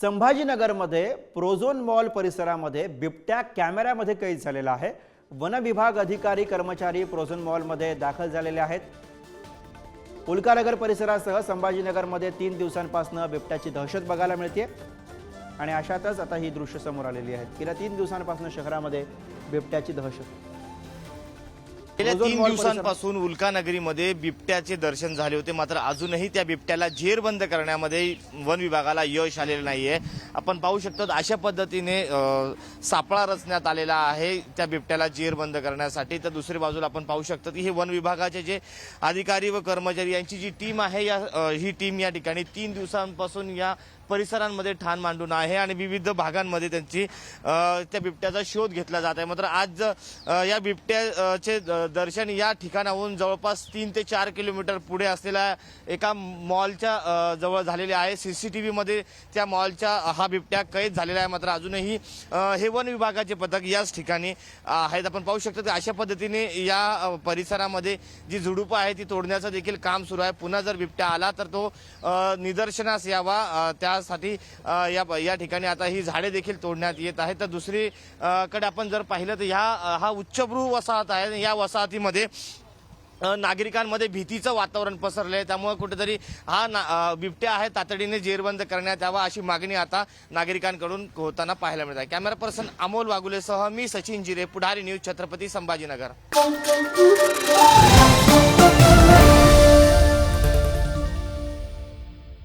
संभाजीनगरमध्ये Prozone mall परिसरामध्ये बिबट्या कॅमेऱ्यामध्ये कैद झालेला आहे। वन विभाग अधिकारी कर्मचारी प्रोझोन मॉलमध्ये दाखल झालेले आहेत। उल्कानगर परिसरासह संभाजीनगरमध्ये 3 दिवसांपासून बिबट्याची दहशत बघायला मिळते आणि अशातच आता ही दृश्य समोर आलेली आहेत। गेल्या 3 दिवसांपासून शहरामध्ये बिबट्याची दहशत। गेल्या 3 दिवसांपासून उल्कानगरीमध्ये बिबट्याचे दर्शन झाले होते, मात्र अजूनही त्या बिबट्याला जेरबंद करण्यामध्ये वन विभागाला यश आलेलं नाहीये। आपण पाहू शकतो अशा पद्धतीने सापळा रचण्यात आलेला आहे त्या बिबट्याला जेरबंद करण्यासाठी। तर दुसरी बाजूला आपण पाहू शकतो की हे वन विभागाचे जे अधिकारी व कर्मचारी यांची जी टीम आहे ही टीम या ठिकाणी 3 दिवसांपासून या परिसरांमध्ये ठाण मांडून आहे आणि विविध भागांमध्ये त्यांची त्या बिबट्याचा शोध घेतला जात आहे। मात्र आज या बिबट्याचे दर्शन या ठिकाणाहून जवळपास 3 ते 4 किलोमीटर पुढे असलेल्या एका मॉलच्या जवळ झालेले आहे। सीसीटीव्ही मध्ये त्या मॉलच्या हा बिबट्या कैद झालेला आहे। मात्र अजूनही हे वन विभागाचे पथक याच ठिकाणी आहेत। आपण पाहू शकतो की अशा पद्धतीने या परिसरामध्ये जी झुडूपं आहे ती तोडण्याचं देखील काम सुरू आहे। पुन्हा जर बिबट्या आला तर तो निदर्शनास यावा त्यासाठी या ठिकाणी आता ही झाडे देखील तोडण्यात येत आहेत। तर दुसरीकडे आपण जर पाहिलं तर हा उच्चभ्रू वसाहत आहे। या वसाहतीमध्ये नागरिकांमध्ये भीतीचं वातावरण पसरले आहे। त्यामुळे कुठेतरी हा बिबट्या आहे तातडीने जेरबंद करण्यात यावा अशी मागणी आता नागरिकांकडून होताना पाहायला मिळत आहे। कॅमेरा पर्सन अमोल वागुलेसह मी सचिन जिरे, पुढारी न्यूज, छत्रपती संभाजीनगर।